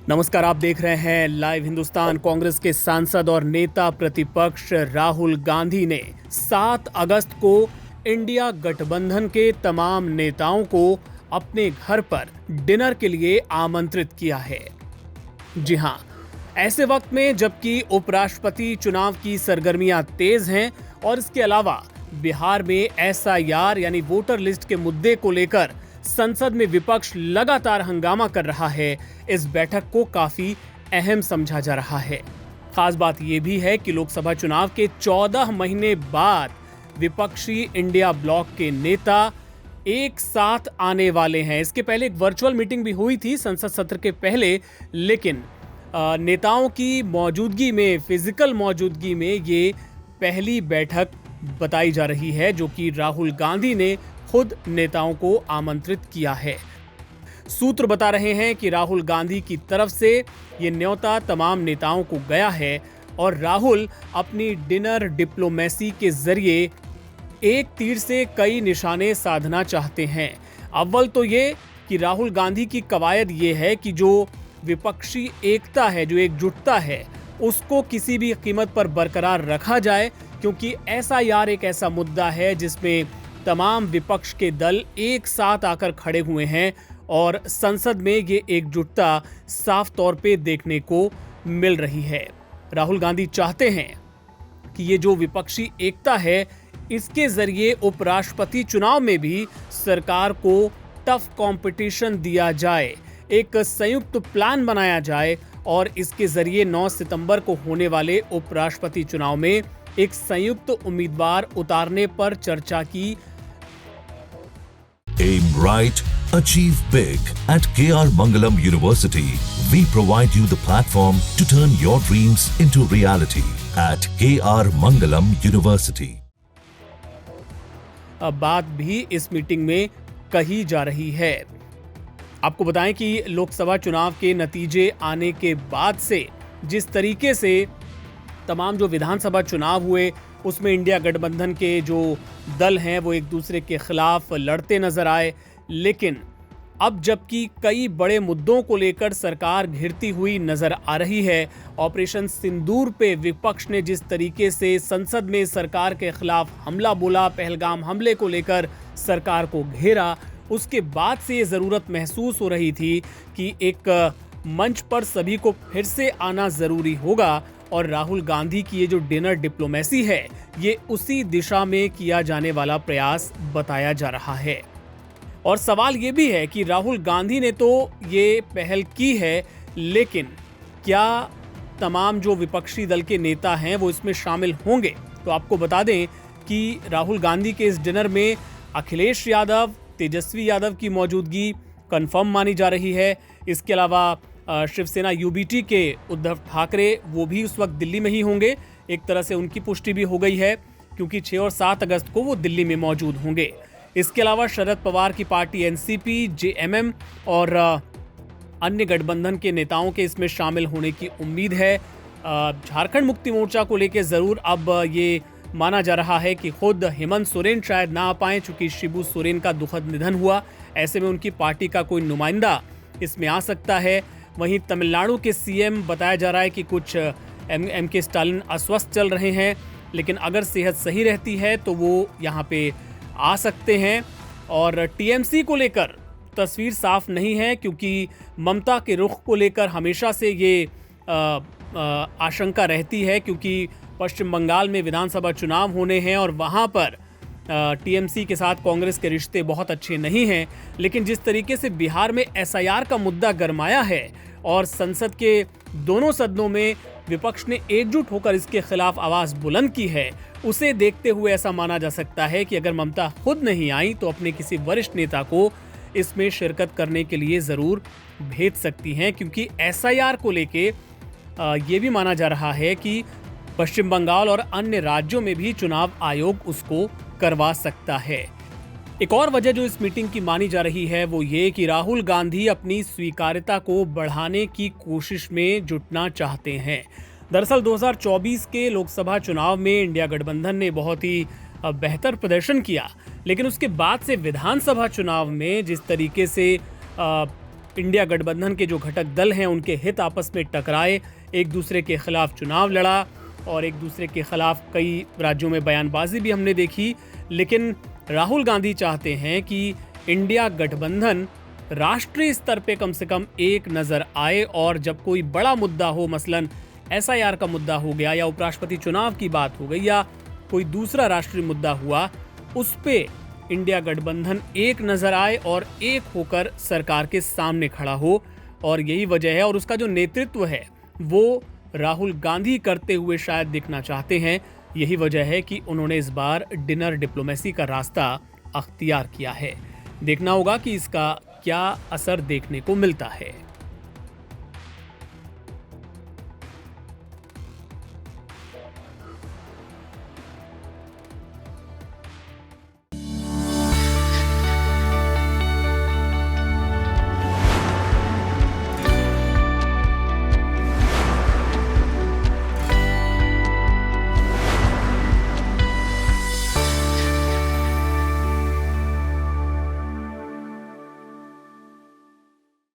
नमस्कार, आप देख रहे हैं लाइव हिंदुस्तान। कांग्रेस के सांसद और नेता प्रतिपक्ष राहुल गांधी ने 7 अगस्त को इंडिया गठबंधन के तमाम नेताओं को अपने घर पर डिनर के लिए आमंत्रित किया है। जी हां, ऐसे वक्त में जबकि उपराष्ट्रपति चुनाव की सरगर्मियां तेज हैं और इसके अलावा बिहार में एसआईआर यानी वोटर लिस्ट के मुद्दे को लेकर संसद में विपक्ष लगातार हंगामा कर रहा है, इस बैठक को काफी अहम समझा जा रहा है। खास बात यह भी है कि लोकसभा चुनाव के 14 महीने बाद विपक्षी इंडिया ब्लॉक के नेता एक साथ आने वाले हैं। इसके पहले एक वर्चुअल मीटिंग भी हुई थी संसद सत्र के पहले, लेकिन नेताओं की मौजूदगी में, फिजिकल मौजूदगी में ये पहली बैठक बताई जा रही है, जो कि राहुल गांधी ने खुद नेताओं को आमंत्रित किया है। सूत्र बता रहे हैं कि राहुल गांधी की तरफ से ये न्योता तमाम नेताओं को गया है और राहुल अपनी डिनर डिप्लोमेसी के जरिए एक तीर से कई निशाने साधना चाहते हैं। अव्वल तो ये कि राहुल गांधी की कवायद ये है कि जो विपक्षी एकता है, जो एकजुटता है, उसको किसी भी कीमत पर बरकरार रखा जाए, क्योंकि एसआईआर एक ऐसा मुद्दा है जिसमें तमाम विपक्ष के दल एक साथ आकर खड़े हुए हैं और संसद में ये एकजुटता साफ तौर पे देखने को मिल रही है। राहुल गांधी चाहते हैं कि ये जो विपक्षी एकता है, इसके जरिए उपराष्ट्रपति चुनाव में भी सरकार को टफ कंपटीशन दिया जाए, एक संयुक्त प्लान बनाया जाए और इसके जरिए 9 सितंबर को होने वाले उपराष्ट्रपति चुनाव में एक संयुक्त उम्मीदवार उतारने पर चर्चा की। Aim right, achieve big. At KR Mangalam University, we provide you the platform to turn your dreams into reality. At KR Mangalam University. अब बात भी इस मीटिंग में कही जा रही है। आपको बताएं कि लोकसभा चुनाव के नतीजे आने के बाद से जिस तरीके से तमाम जो विधानसभा चुनाव हुए, उसमें इंडिया गठबंधन के जो दल हैं वो एक दूसरे के खिलाफ लड़ते नजर आए, लेकिन अब जबकि कई बड़े मुद्दों को लेकर सरकार घिरती हुई नजर आ रही है, ऑपरेशन सिंदूर पे विपक्ष ने जिस तरीके से संसद में सरकार के खिलाफ हमला बोला, पहलगाम हमले को लेकर सरकार को घेरा, उसके बाद से ये जरूरत महसूस हो रही थी कि एक मंच पर सभी को फिर से आना जरूरी होगा और राहुल गांधी की ये जो डिनर डिप्लोमेसी है, ये उसी दिशा में किया जाने वाला प्रयास बताया जा रहा है। और सवाल ये भी है कि राहुल गांधी ने तो ये पहल की है, लेकिन क्या तमाम जो विपक्षी दल के नेता हैं वो इसमें शामिल होंगे? तो आपको बता दें कि राहुल गांधी के इस डिनर में अखिलेश यादव, तेजस्वी यादव की मौजूदगी कंफर्म मानी जा रही है। इसके अलावा शिवसेना यूबीटी के उद्धव ठाकरे वो भी उस वक्त दिल्ली में ही होंगे। एक तरह से उनकी पुष्टि भी हो गई है, क्योंकि 6 और 7 अगस्त को वो दिल्ली में मौजूद होंगे। इसके अलावा शरद पवार की पार्टी एनसीपी, जेएमएम और अन्य गठबंधन के नेताओं के इसमें शामिल होने की उम्मीद है। झारखंड मुक्ति मोर्चा को लेकर जरूर अब ये माना जा रहा है कि खुद हेमंत सोरेन शायद ना आ पाए, चूंकि शिबू सोरेन का दुखद निधन हुआ। ऐसे में उनकी पार्टी का कोई नुमाइंदा इसमें आ सकता है। वहीं तमिलनाडु के सीएम बताया जा रहा है कि कुछ एम के स्टालिन अस्वस्थ चल रहे हैं, लेकिन अगर सेहत सही रहती है तो वो यहाँ पे आ सकते हैं। और टीएमसी को लेकर तस्वीर साफ नहीं है, क्योंकि ममता के रुख को लेकर हमेशा से ये आशंका रहती है, क्योंकि पश्चिम बंगाल में विधानसभा चुनाव होने हैं और वहाँ पर टीएमसी के साथ कांग्रेस के रिश्ते बहुत अच्छे नहीं हैं। लेकिन जिस तरीके से बिहार में एसआईआर का मुद्दा गरमाया है और संसद के दोनों सदनों में विपक्ष ने एकजुट होकर इसके खिलाफ आवाज बुलंद की है, उसे देखते हुए ऐसा माना जा सकता है कि अगर ममता खुद नहीं आई तो अपने किसी वरिष्ठ नेता को इसमें शिरकत करने के लिए जरूर भेज सकती हैं, क्योंकि एसआईआर को लेके ये भी माना जा रहा है कि पश्चिम बंगाल और अन्य राज्यों में भी चुनाव आयोग उसको करवा सकता है। एक और वजह जो इस मीटिंग की मानी जा रही है वो ये कि राहुल गांधी अपनी स्वीकार्यता को बढ़ाने की कोशिश में जुटना चाहते हैं। दरअसल 2024 के लोकसभा चुनाव में इंडिया गठबंधन ने बहुत ही बेहतर प्रदर्शन किया, लेकिन उसके बाद से विधानसभा चुनाव में जिस तरीके से इंडिया गठबंधन के जो घटक दल हैं उनके हित आपस में टकराए, एक दूसरे के खिलाफ चुनाव लड़ा और एक दूसरे के खिलाफ कई राज्यों में बयानबाजी भी हमने देखी। लेकिन राहुल गांधी चाहते हैं कि इंडिया गठबंधन राष्ट्रीय स्तर पे कम से कम एक नजर आए और जब कोई बड़ा मुद्दा हो, मसलन एसआईआर का मुद्दा हो गया या उपराष्ट्रपति चुनाव की बात हो गई या कोई दूसरा राष्ट्रीय मुद्दा हुआ, उस पे इंडिया गठबंधन एक नजर आए और एक होकर सरकार के सामने खड़ा हो। और यही वजह है, और उसका जो नेतृत्व है वो राहुल गांधी करते हुए शायद दिखना चाहते हैं। यही वजह है कि उन्होंने इस बार डिनर डिप्लोमेसी का रास्ता अख्तियार किया है। देखना होगा कि इसका क्या असर देखने को मिलता है।